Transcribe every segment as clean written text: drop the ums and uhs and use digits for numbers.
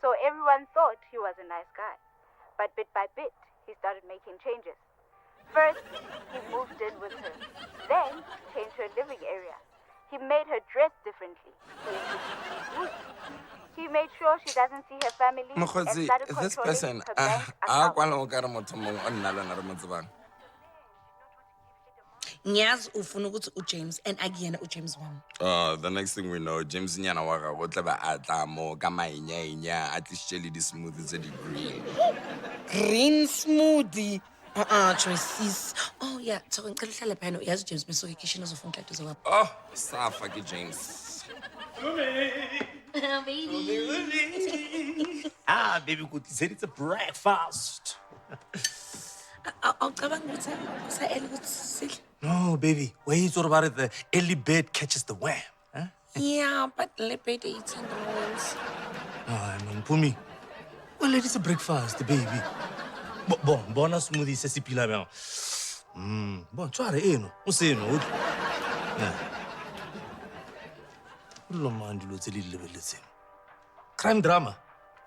So everyone thought he was a nice guy. But bit by bit, he started making changes. First, he moved in with her. Then, changed her living area. He made her dress differently. He introduced food. He made sure she doesn't see her family and Mokgotsi, started this controlling person, her bank account. Nyazi ufuna ukuthi uJames and akuyena uJames wami. The next thing we know, James nyana wa gago tla atla mo ka mainya at least jelly the smoothies a degree. Green smoothie. Choices. Oh yeah, so ngicela uhlale phana uyazi James bese kitchen uzofuna uhlala duze kwapha. Oh, safa ke James. Baby, good. He said it's a breakfast. Awucabanga ukuthi kusayeli ukuthi sidle? No, baby. Wait, what about it? The early bird catches the worm. Huh? Yeah, but le baby eating the wings. Man, Pumi. Well, it is a breakfast, baby. Bon, smoothie se sipila mea. Bon, try it, no. Useno. Yeah. Lo mandi lo tseli lebeletseng. Crime drama.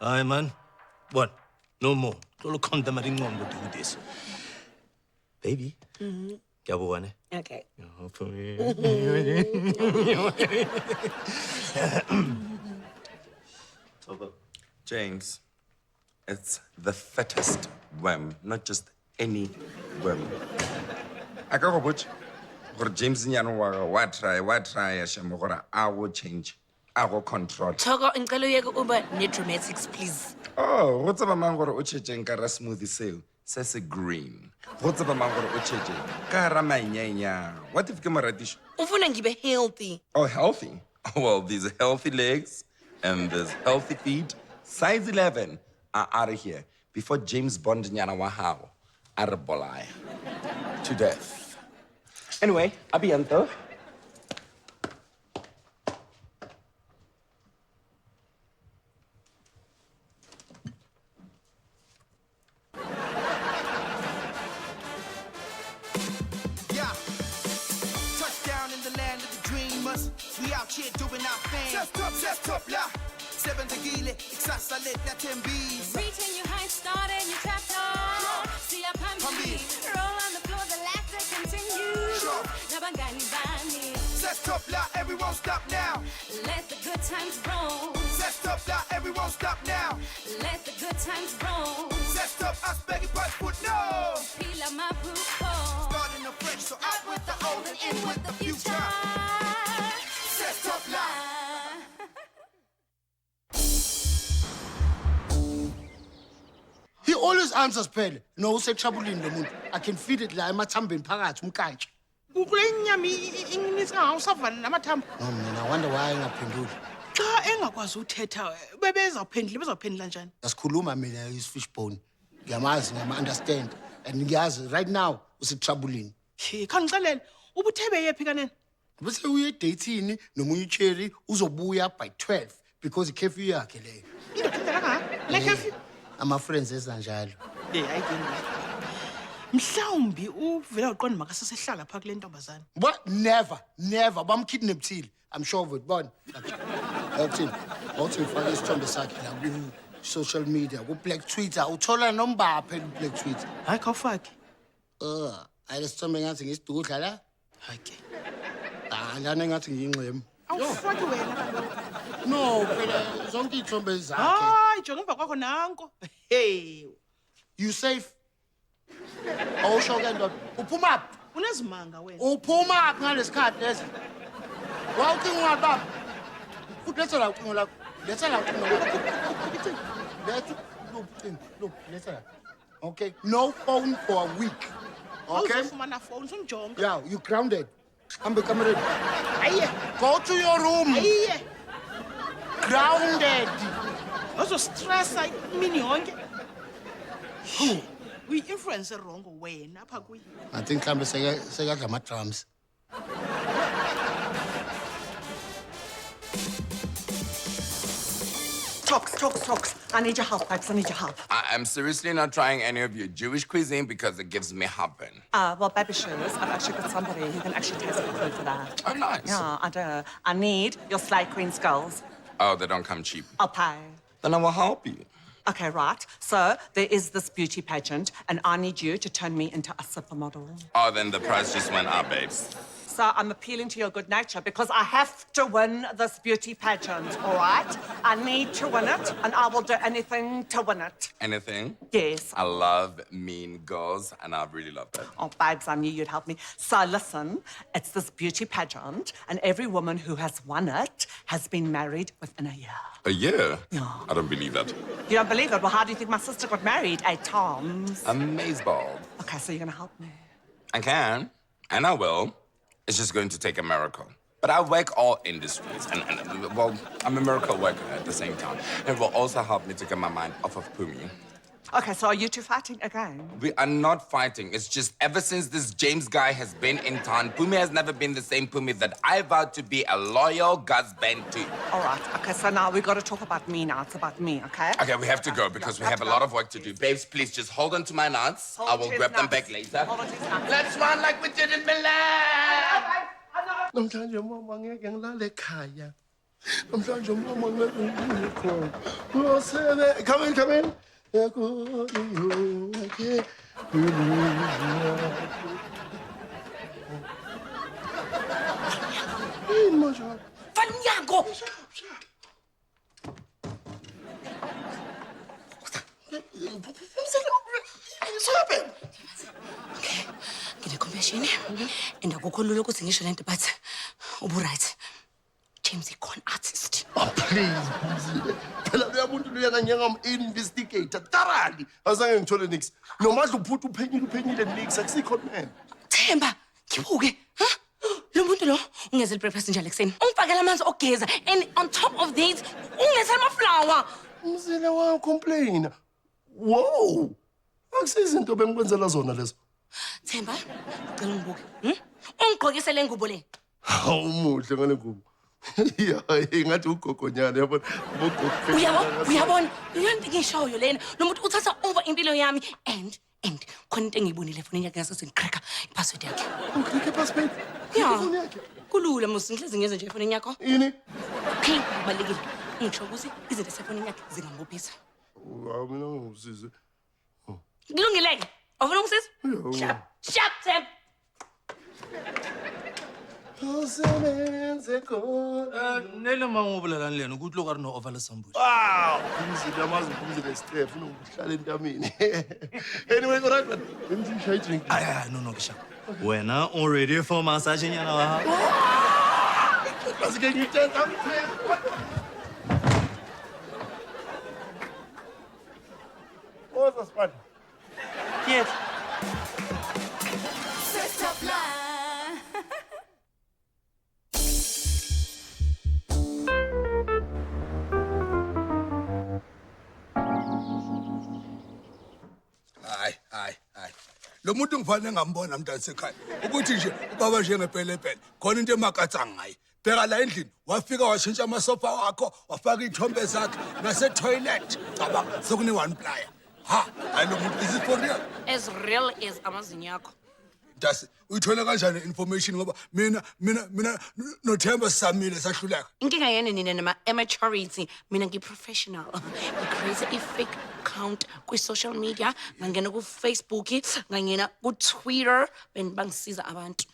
Aye, man. What? No more. Lo condemn ingqondo do this. Baby. Ngiyabona. Okay. For me. James, it's the fittest worm, not just any worm. I go butch. James nyana wa try shamo gore I will change. I will control. Thoko ngicela uyeke uba ne-dramatics please. Oh, what's about mangoro ucheche nkara smoothie sale? Sese green. What's about mangoro ucheche? Kara mainya. What if kemaratisho? Ufuna ngibe healthy. Oh, healthy. Well, these healthy legs and this healthy feet, size 11, are out of here before James Bond nyana wa hao arabolaya to death. Anyway, abiento. We out here doing our thing. Set up, la. 7 tequila, exasa let that 10 bees. Reaching your height, starting your chapter. See a pumpy. Roll on the floor, the laughter continues. Nabangani bani. Set up, la. Everyone stop now. Let the good times roll. Set up, la. Everyone stop now. Let the good times roll. Set up, I beg your foot, no. Pila mapupo. Starting afresh, so out with the old and in with the future. Set up, la. He always answers phela. No usetrabulini lo muntu. I can feed it la emathambeni phakathi umkantshi. Ukule inyama inginisa ngawusavana namathambo. No mina I wonder why engaphenduli. Xa engakwazi uthetha bezawuphendula njani? Yasikhuluma mina is fishbone. Ngiyamazi ngiyama-understand and ngiyazi right now usetrabulini. Khangixelele ubuthebe yephi kanene? Bese uye dateini nomunye uCherry uzobuya by 12 because ikhefu yakhe leyo. Indoda ngaka? Le khefu? Ama friends ezanjalo. Ayidingi. Mhlawumbi uvela uqonda makasesehlala pha kule ntombazana. What? Never bamkidnapile. I'm sure of it. Bon. Awuthini ufake isithombe sakhe la ku social media, ku Black Twitter. Uthola nombapha Black Twitter. Hayi khawufake. Ayisithombe ngathi ngisidudla la. Hayi. Lana engathi ngiyinxemu. Awufaki wena kaloku. No, phela zonke ithombe zakhe. Hayi, jonga emva kwakho nanko. Hey. You safe? Awusho ke ndoda. Uphuma phi? Unezimanga wena. Uphuma phi ngalesikhathi lesi? Wawucinga ungababa. Futhi letha la ucingo lakho. Letha la ucingo lakho. Letha la. Okay, no phone for a week. Okay? Awuzofumana phone sonjonga. Yeah, you grounded. Hambe kamereni. Ayiye. Go to your room. Ayiye. Grounded. Uzostressa imini yonke. Uyi-influence wrong wena apha kuyi. I think mhlambe sekadla ama-drums. Talks. I need your help, Pipes. I need your help. I'm seriously not trying any of your Jewish cuisine because it gives me heartburn. Well, baby shoes. I've actually got somebody who can actually taste the food for that. Oh, nice. Yeah, I do. I need your Slay Queen skulls. Oh, they don't come cheap. I'll pay. then I will help you. Okay, right. So there is this beauty pageant, and I need you to turn me into a supermodel. Oh, then the price just went up, babes. So I'm appealing to your good nature because I have to win this beauty pageant, all right? I need to win it, and I will do anything to win it. Anything? Yes. I love mean girls, and I really love that. Oh, babes, I knew you'd help me. So listen, it's this beauty pageant, and every woman who has won it has been married within a year. A year? Yeah. I don't believe that. You don't believe it? Well, how do you think my sister got married 8 times? Amazeball. Okay, so you're gonna help me. I can, and I will. It's just going to take a miracle. But I work all industries, and well, I'm a miracle worker at the same time. It will also help me to get my mind off of Pumi. Okay, so are you two fighting again? We are not fighting. It's just ever since this James guy has been in town, Pumi has never been the same Pumi that I vowed to be a loyal husband to. All right, okay, so now we got to talk about me now. It's about me, okay? Okay, we have to go because we have a lot of work to do. Babes, please just hold on to my nuts. I will grab them back later. Hold on to his nuts. Let's run like we did in Milan. Namhlanje mama ngeke ngilale ekhaya. Namhlanje mama ngeke ngilale ekhaya. Uyosebe, come in. Okay. Fanyango! Okay, ngine-confession and akukho lula ukuthi ngisho lento but ubu-right. James icon artist. Oh, please, Phumzile. Phela loya muntu luyana ngiyangam-investigator thoroughly. Azange ngithole nix. Nomadla uphutha uphenyile nix akusikho man. Themba, ngibuke. Huh? Lo muntu lo ungenzela breakfast njalo ekuseni. Ungifakela amanzi ogeza and on top of this ungenzela amaflower. Phumzile wayacomplaina. Whoa! Akusizi into bengikwenzela zona lezo. Themba, ngicela ungibuke. Ungigqokise le ngubo le. Hawu muhle ngale ngubo. Ya, ngathi ugogonyana yabona. Uyabona? Yonke ngishoyo lena. Lo muntu uthatha over impilo yami and khona into engiyibonile efonini yakhe ngase ngicracker ipassword yakhe. Ukhiphe password. Yeah. Kulula mos ngihlezi ngenze nje efonini yakho. Yini? Okay, balekile. Ngisho ukuthi izinto esefonini yakhe zingangophisa. Hawu mina ngisize. Kulungileke. Awufuna ungisiza? Sharp, Tem. Usebenze khona. Nele mangobulalani lena ukuthi lokho arino ovala sambuzi. Wow, Phumzile amazi Phumzile Steph unokuhlala entameni. Anyway, all right, man. Benzi shy drink. Ay, no, Kisha. Wena already for massage nyana wa. Basi ke ngithenga. What's the spot? Yes. Set up line. Hayi. Lo muntu ngifanele ngambona mntana sekhaya. Ukuthi nje ubaba njengepelepele. Khona into emakatsa ngayi. Bheka la endlini, wafika washintsha amasofa wakho, wafaka ithombe zakhe nase toilet. Cabanga sokune one player. Ha, hayi lo muntu is it for real? As real as amazinyo akho. Dasi, uyithola kanjani information ngoba mina noThemba samile sahluleka. Inkinga yena nina nama amateurity. Mina ngi-professional. Ngicreate i-fake account kwi-social media, ngangena ku-Facebook, ngangena ku-Twitter, bangisiza abantu.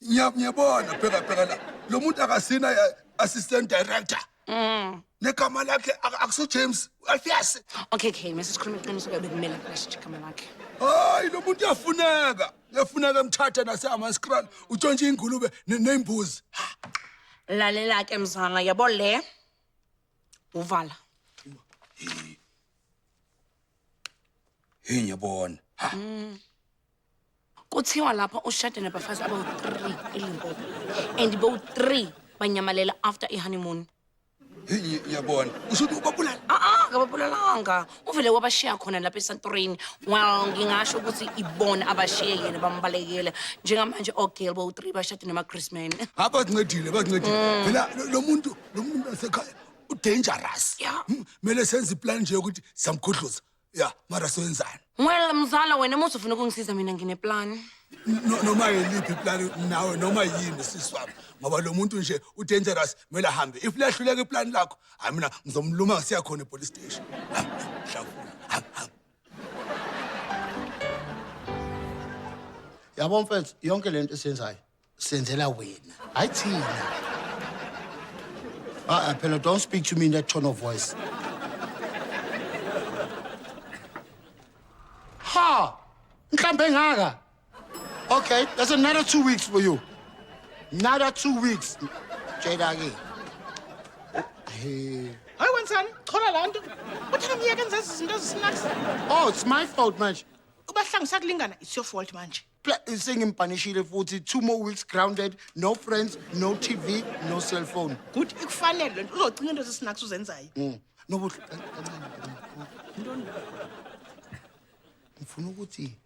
Ngiyabona pheka la. Lo muntu akasina assistant director. Negama lakhe akuso James, Alfias. Okay, Mrs. Khuluma iqiniso bekumele ngisho igama lakhe. Hayi lo muntu uyafuneka emthatha nase amaskral utshontshe ingulube nembuzi. Lalela ke mzala, yabo le uvala. Hey ngiyabona. Kuthiwa lapha ushade nabafazi abawu-3 eLimpopo and bowu-3 banyamalela after i-honeymoon. Hey ngiyabona. Usuthi ubabulala? Kababulalanga. Uvele wabashiya khona lapha eSantorini. Well, ngingasho ukuthi ibona abashiye yena bambalekele. Njengamanje ogirl bowu-3 bashade nama-Chrisman. Bancedile. Phela lo muntu asekhaya udangerous. Yeah. Mele senze iplan nje ukuthi samkhudluza. ya mara sewenzani Well, mzala wena musu ufuna ukungisiza mina ngineplan. noma yiliphi plan nawe noma yini siswami ngoba lo muntu nje udangerous kumele ahambe if lahluleka iplan lakho hayi mina ngizomluma siya khona epolice station Yabo mfethu yonke lento esiyenzayo senzela wena hayi thina. Phela don't speak to me in that tone of voice. Ha! Mhlambe ngaka. Okay, that's another 2 weeks for you. Another 2 weeks. Jada ke. Hey. Hayi wenzani? Chola la nto. Uthi ngiyeke ngenza izinto ezisinaks. Oh, it's my fault manje. Ubahlangisa kulingana, it's your fault manje. Sengimpanishile futhi 2 more weeks grounded, no friends, no TV, no cell phone. Good, ikufanele lento uzogcina into ezisinaks uzenzayo. No but kancane. Ngifuna ukuthi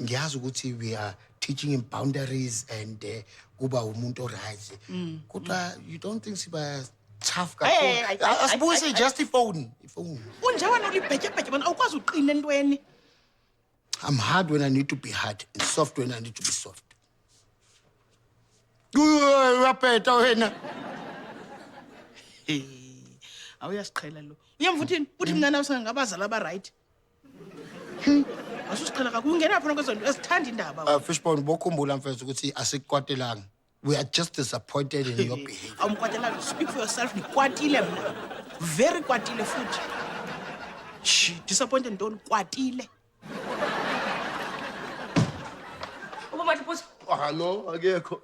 ngiyazi ukuthi we are teaching him boundaries and kuba umuntu oright. Kodwa you don't think siba tough kakhulu? Asibuze just ifone. Unje wena ulibhetje mana awukwazi uqina entweni. I'm hard when I need to be hard and soft when I need to be soft. Uyaphetha wena. Awuyasiqhela lo. Uyamvuthini? Uthi mncane usengabazala aba right. Asusiqhela kakhulu ungena phona kwezonto ezithanda indaba. Fishbone bokhumbula mfethu ukuthi asikwatelanga. We are just disappointed in your behavior. Awumkwatelanga, speak for yourself. Nikwatile mna. Very kwatile futhi. Disappointed don't kwatile. No, akekho.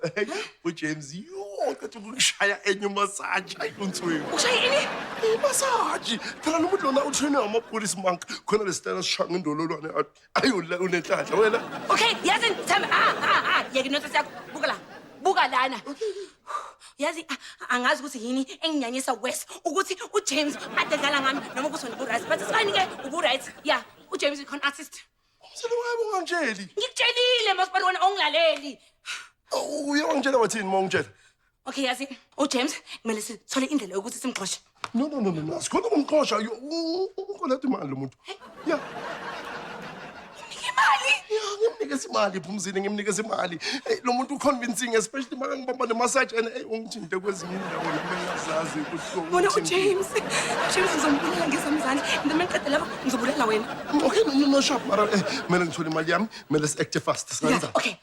uJames yonke ethi ukungishaya enye massage ayintsweni. Ushaya ini? Massage. Phela lo muntu lona uthene amapolice monk khona lesitana sishaya ngendololwane ayola unenhlanhla wena. Okay, yazi Themba yeke nothi siyakubuka buka lana. Yazi angazi ukuthi yini enginyanyisa West ukuthi uJames adedlala ngami noma ukuthi ubu-right but sifani ke ubu-right. Yeah, uJames is con artist. Sele wayebo ngangitsheli. Ngikutshelile masipali wena ongilaleli. Uyangitshela wathini mawungitshela? Okay, yazi uJames kumele sithole indlela yokuthi simxoshe. No. Asikhona ukumxosha. Ukoleta imali lo muntu. Yeah. Imali? Ngimnikeza imali ephumzini ngimnikeza imali. Lo muntu uconvincing especially maka ngibamba nemassage and ungithinte kwezinye indawo nami ngiyazazi ukuthi wena uJames uzombulala ngezamzandla noma ngiqede lapho ngizobulela wena. Okay, no shop mara mina ngithole imali yami kumele si-act fast senza. Okay,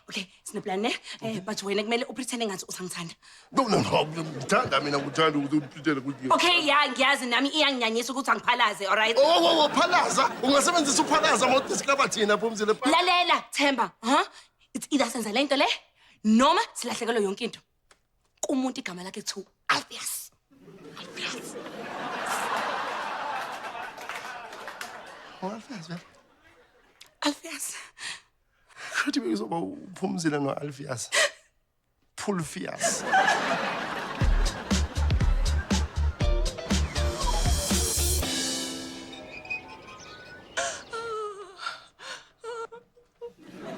sineplan ne but wena kumele upretende ngathi usangithanda. No, ngithanda mina ngithanda ukuthi upretende ukuthi. Okay, yeah, ngiyazi nami iyanginyanyisa ukuthi angiphalaze, all right? Phalaza ungasebenzisa uphalaza mawudiscover thina phumzile. Lalela Themba, it's either senza lento le noma silahlekelwe yonke into. Kumuntu igama lakhe kuthiwa Alpheus. Alpheus. Kuthi beyizoba uphumzile no-Alpheus. Pulpheus.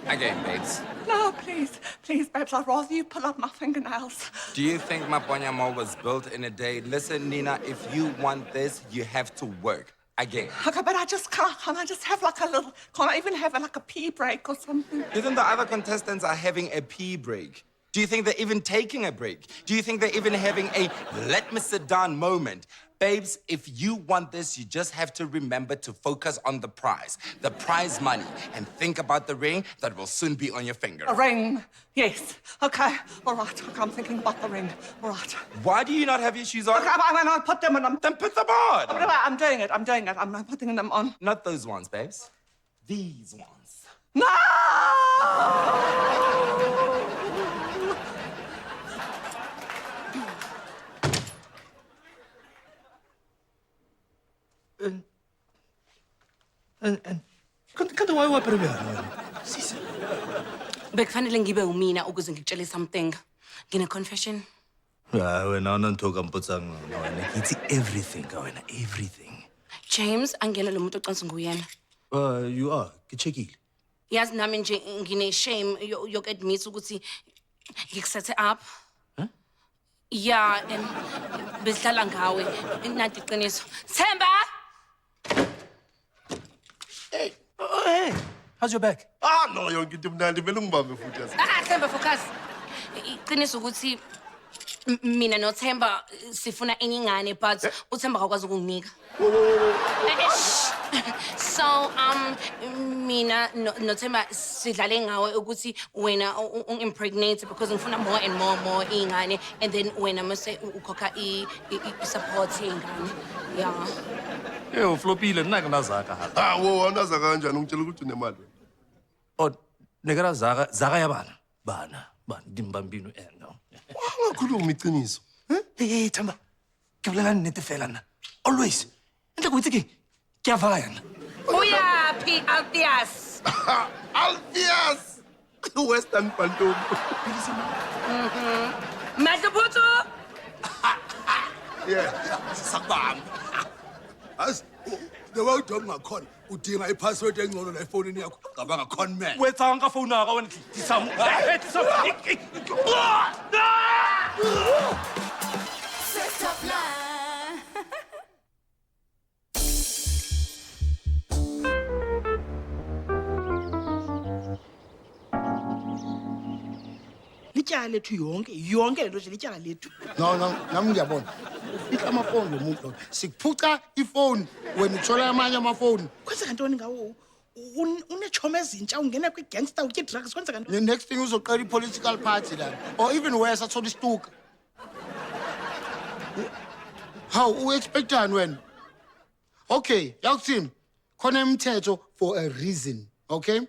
Again, babes. No, please, babes, I'd rather you pull up my fingernails. Do you think my Bonyamo was built in a day? Listen, Nina, if you want this, you have to work. Again. Okay, but I just can't I just have like a little, can't I even have like a pee break or something? You think the other contestants are having a pee break? Do you think they're even taking a break? Do you think they're even having a let me sit down moment? Babes, if you want this, you just have to remember to focus on the prize money, and think about the ring that will soon be on your finger. A ring, yes. Okay, all right. Okay, I'm thinking about the ring. All right. Why do you not have your shoes on? Okay, when I put them on, Then put them on. I'm doing it. I'm putting them on. Not those ones, babes. These ones. No! Kanti wayiwaphi wena? Sisi. Bekufanele ngibe umina ukuze ngikutshele something. Ngine-confession. Hayi wena awunanto kampotsanga wena. Ngithi everything wena, everything. James angena lo muntu ocansi nguyena. You are. Ngicheckile. Yazi nami nje ngine-shame yoku-admit ukuthi ngikusethe up. Yeah, besidlala ngawe. Nanti iqiniso. Themba! Hey, how's your back? Ah, no, yonke into mnandi vele ungibambe futhi yazi. Themba focus. Iqiniso ukuthi mina noThemba sifuna enye ingane but uThemba akakwazi ukunginika. So mina noThemba sidlale ngawe ukuthi wena ungimpregnate because ngifuna more and more ingane and then wena mase ukhokha support ingane. Yeah. Yo, flopile nna ke na Zaka ha. Ah, wo anaza kanjani ungitshela ukuthi unemali. Oh, nekera Zaka ya bana dimbambino no. Ungakhuluma iqiniso. Hey, Themba. Ke bolela nnete fela nna. Always. Ntle go itse ke a vaya. Uyaphi Altias? Altias. Western Phantom. Mataputo? Yeah, sakubamba. As the way uDom ngakhona udinga ipassword engcono la efonini yakho ngabanga con man. Wetsa nga phone ka wena tisam. Set up line. Lityala lethu yonke lento nje lityala lethu. No, nami ngiyabona. Ufihla amafoni lo muntu lo. Sikuphuca ifoni wena uthola amanye amafoni. Kwenzeka ntoni ngawo? Unechome ezintsha ungena kwi-gangster utye drugs kwenzeka ntoni? The next thing uzoqala i-political party la. Or even worse, athola istuka. How u-expectani wena? Okay, yakuthini? Khona imithetho for a reason, okay?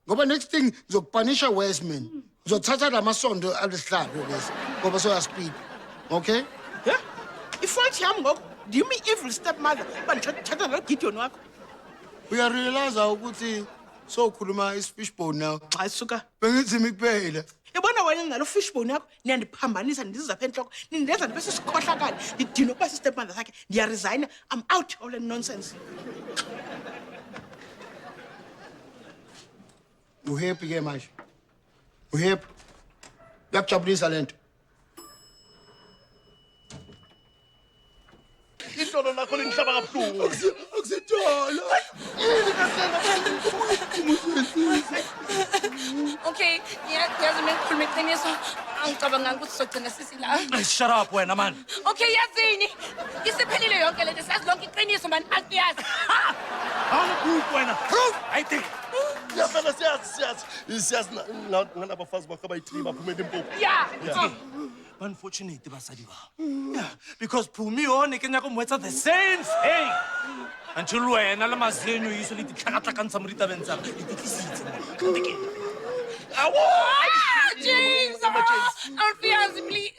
Ngoba next thing ngizokupanisha worse man. Uzothatha lamasondo alesihlalo lesi ngoba soyaspeed. Okay? Yeah? Ifault yami ngoku. Do you mean evil stepmother? Bandithatha noGideon wakho. Uyarealize ukuthi sokhuluma isfishbone now. Hayi suka. Bengithi mikuphela. Yabona wena nalo fishbone yakho niyandiphambanisa ndiziza pha enhloko. Nindenza ndibe sisikhohlakala. Ndidinwa kuba stepmother sakhe. Ndiyaresign. I'm out of that nonsense. Uhappy ke manje? Uhappy? Yakujabulisa lento. Ihlolo lakho lingihlaba kabuhlungu. Akusithola. Okay, yazi mengikhuluma iqiniso angicabanganga ukuthi sizogcina sisila. Shut up wena man. Okay, yazini. Isiphelile yonke lento sazi lonke iqiniso man Altias. Hana proof wena. Proof. I think. Ya phela siyazi nganabafazi bakho abayi-3 baphumela impuphu. Yeah. Unfortunate basadi ba. Yeah, because Phumi one ke nyaka moetsa the same thing. Until wena la mazenyo usually ditlhakatlhakantsha mo ditabeng tsa ke ditlisitse. James. Altias, please.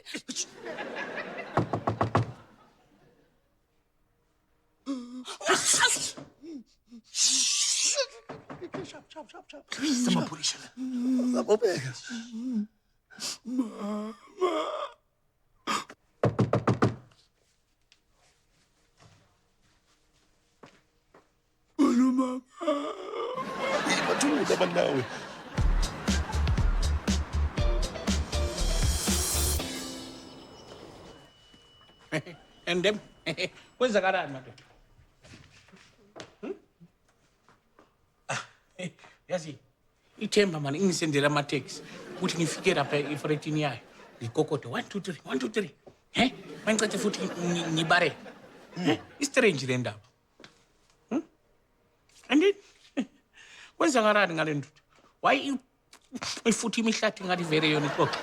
Chop. Please, amapholisha la. Zabobeka. Bathula banawe. And them, kwenzakalani madoda? Yazi, ithemba mani ingisendela ama-taxi ukuthi ngifike lapha efretini yayo ngikokodo 1 2 3 1 2 3 mangicethe futhi ngibare istrange le ndaba and kwenzakalani ngale ndoda why ifuthi imihlathi ngathi vele yona ixoxa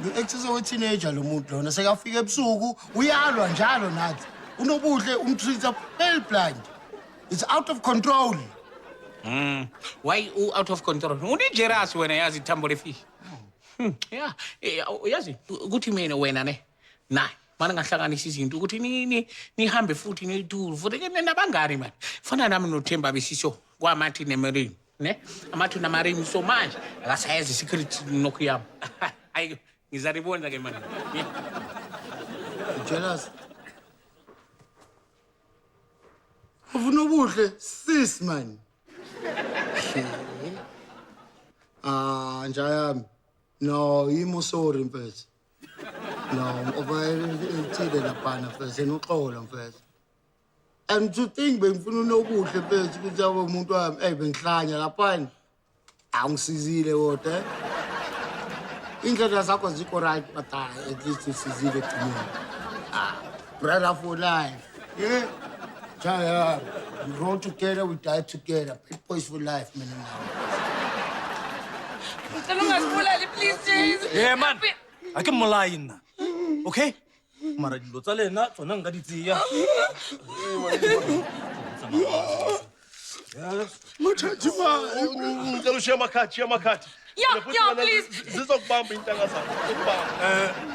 Ngu-excess we-teenager lo muntu lona sekafika ebusuku uyalwa njalo nathi unobuhle umtreat very blind. It's out of control. Why out of control? Unijealous wena yazi ithambo lefishi. Yeah, yazi ukuthi mina wena ne. Nayi, mana ngahlanganisa izinto ukuthi nihambe futhi nilitulu futhi ke nabangani manje. Fana nami noThemba besisho kwamathi neMarine, ne? Amathi naMarine so manje akasayazi secret nokho yami. Ayi ngizaribona ke manje. Jealous. Unobuhle sis man. Njayami. No, imo sorry mfethu. No, ngoba ithile laphana mfethu, enoxola mfethu. And to think bengifuna unokuhle mfethu ukuthi abe umuntu wami bengihlanya laphani. Angisizile kodwa. Indlela zakho zikho right but at least usizile egcineni. Brother for life. Yeah. Chaya, we grow together, we die together. Bad boys for life, man. Please, James. Yeah, man. I can malay na. Okay? Mara dilo tsa lena tsona nka di tseya. Ngicela ushiye amakhadi. Yeah, please. Zizokubamba intanga zakho.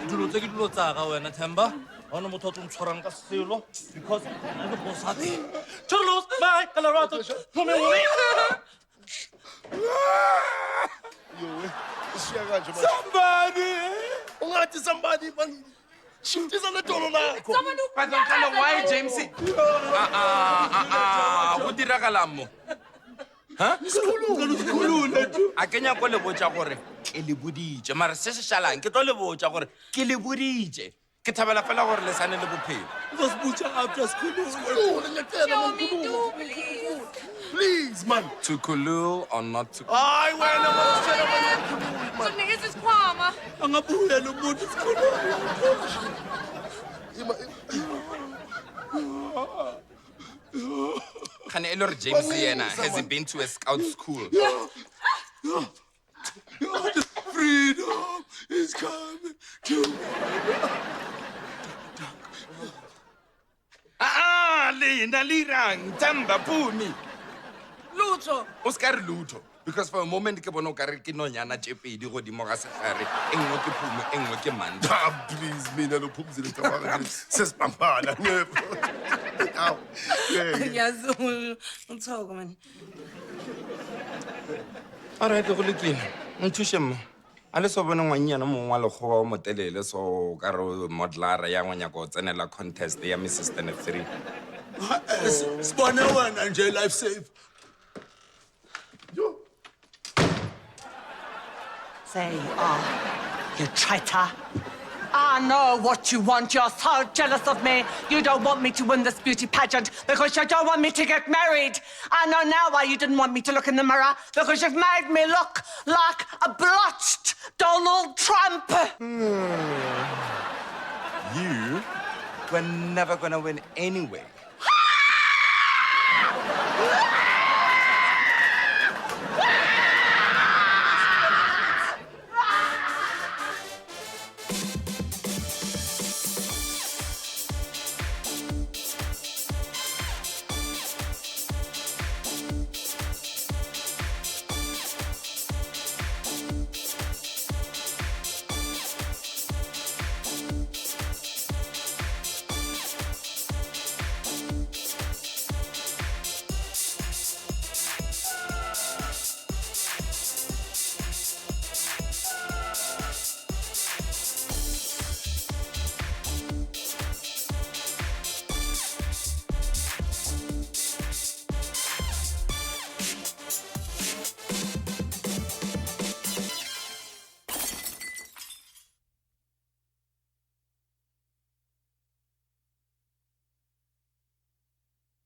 Dilo tse ke dilo tsaka wena Themba. Ona motho o tshwarang ka selo because I'm the boss at it. Toodaloo, bye, Colorado. Come away. Somebody! Ungathi somebody man. Shintisa letolo lakho. Why, James? Go diragala mo? Huh? A kenya go le botsa gore ke le boditse mara se se shalang ke tlo le botsa gore ke le boditse ke thabela fela gore le sane le bophelo. Let's butcher after school. Please, man. To Kulu or not to? Ay, wena man. Niggas is kwama. Angabuya lo muntu school. Can Elor James Siena has he been to a scout school? The freedom is coming to Lena Lirang, Tamba Pumi. Luto. Oscar Luto. Because for a moment, ke bona okare ke nonyana tše pedi godimo ga segare e nngwe ke phumo e nngwe ke manta. Please, mina lo phumzile tabanga sesibambana never. Aw. Ngiyazuma uthoko man. Alright, go lekile. Nthuše mma. A le so bona ngwanyana mongwe wa lekgoba o motelele so ka re modelara ya ngwanyaka go tsenela contest ya Mrs. Stand 3. Sibone wena nje life save. There you are, you traitor. I know what you want. You're so jealous of me. You don't want me to win this beauty pageant because you don't want me to get married. I know now why you didn't want me to look in the mirror, because you've made me look like a blotched Donald Trump. You were never gonna win anyway.